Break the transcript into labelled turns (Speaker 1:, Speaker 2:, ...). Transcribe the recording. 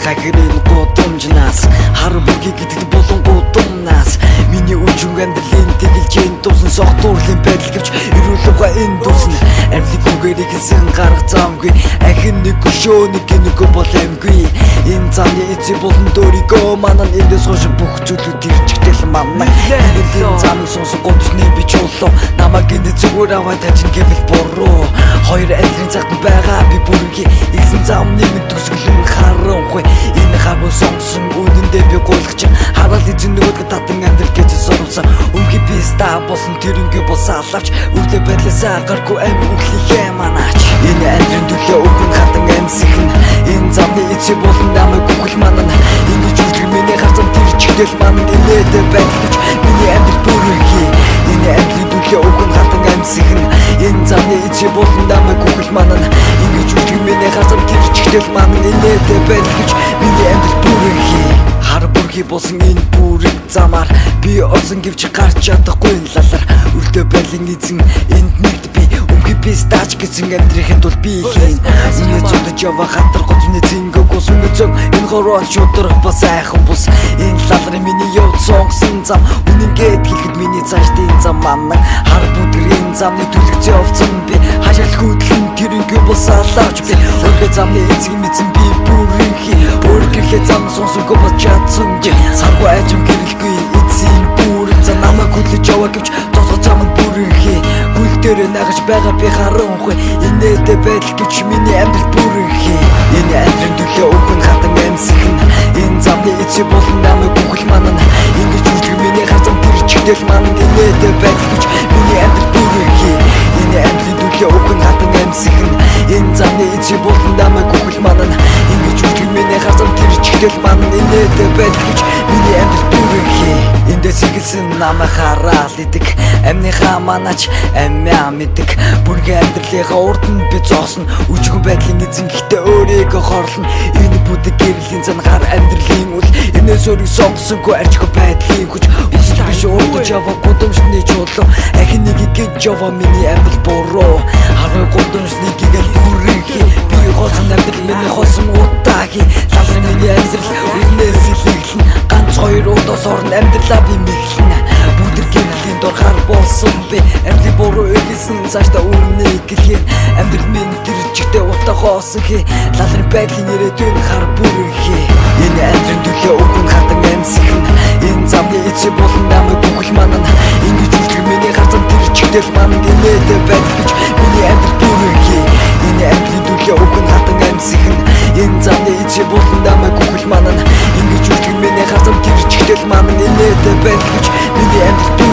Speaker 1: Хагрын гудамжнаас хар бүхий гэдэгт болон гудамнаас миний үжиг амьдралын тэгэлжэн дуусна согтуурлын байдал гэвч ирүүлэхгүй энэ дуусна амьлыг үгээр ихсэн гарах замгүй ахин нэг өшөө нэг бол амгүй энэ замны эцэг болон дөрийгөө манан эндээс хойш бүх зүйлүүд ирчгтэл манна энэ замыг сонсон гомдсны би чуулуу намайг энд зүгээр аваад тажин гэвэл буруу хоёр амьдрын цагт байгаа би бүргийн ихсэн замны мэд төгсгөлөн харанхуй энэ хагуу сонсон үнэндээ би гуйлах хараал эзэн нөгөөд татан амьдрал гэж соруулсан өмхий би ста болсон тэрнгээ босаалавч өвдө байдлаасаа гаргүй амь үхлихээ манаач энэ амьдрын төлөө өгөн хатан амьсгэн энэ замны эцэг болон намайг үхэл манан ингэж үлдэх миний харцан тэр чигтэл манан инээд байдлаж миний амьдрал бүрхий энэ амьдрын төлөө өгөн хатан амьсгэн энэ замны эцэг болон намайг үхэл манан ингэж үлдэх миний харцан тэр чигтэл манан инээд байдлаж миний амьдрал бүрхий хар бүрхий болсон энэ бүрэг замаар би орсон гэвч гарч чадахгүй лалар өлдөө байлын эзэн энд нэгд би өмхий би стач гэсэн амьдрахын тулд би хийн үнэ зодож яваа хатар гоцны зингөө гусын зөг энэ хороо шудрах бас айхан бус энэ лалрын миний явд сонгосон зам үнэнгээд хэлэхэд миний цаашдын зам манна хар бүдрийн замны түлхцээ овцсон би хашаал хөдлөн тэрнгээ босаалаач би өөрөө замны эзэг мэдсэн би бүрхий өөргөлөө зам сонсонгүй бас чадсан саргүй ажим гэрэлгүй эцсийн бүр за намайг хүлээж яваа гэвч цоцгоо замд бүрхий гүл дээр нагаж байгаа би харанхуй инээд байдал гэвч миний амьдрал бүрхий энэ амьдрын төлөө өгөн хатан амьсгэн энэ замны эцэг болон намайг үхэл манан ингэж үлдэх миний харцан тэр чигтэл манан инээд байдал гэвч миний амьдрал бүрхий энэ амьдрын төлөө өгөн хатан амьсгэн энэ замны эцэг болон намайг үхэл манан ингэж үлдэх миний харцан тэр чигтэл манан инээд байдал гэвч миний амьдрал бүрхий эндээс ихэлсэн намайг хараал идэг амныхаа манаач амиа мэддэг бүргийн амьдралынхаа урд нь би зоосон үжиг байдлын эзэн гэхдээ өөрийгөө хорлно энэ бүдэг гэрлийн зангаар амьдралын үл энэс өөрийг сонгосонгүй арчгүй байдлын хүч биш урдж яваа гудамжны чуулуу ахин нэг гэж яваа миний амьдрал буруу хараа гудамжны гэгэл бүрхий би хосон амьдрал миний хосон удаагийн лалрын миний амьдрал үнээс илэрхлэн ганц хоёр удаас орн амьдралаа би мэхлэн бүдэг гэрлийн дор хар болсон би амьдрал буруу өгсөн цаашдаа үнэ гэлээ амьдрал минь тэр чигтээ утаа хоосон хий лалрын байдлын ирээдүйн хар бүрхий энэ амьдрын төлөө өгөн хатан амьсгэн энэ замны эцэг болон намайг үхэл манан ингэж үлдэх миний харцан тэр чигтэл манан инээд байдал гэж миний амьдрал бүрхий энэ амьдрын төлөө өгөн хатан амьсгэн энэ замны эцэг болон намайг үхэл манан ингэж үлдэх миний харцан тэр чигтэл манан инээд байдал гэж миний амьдрал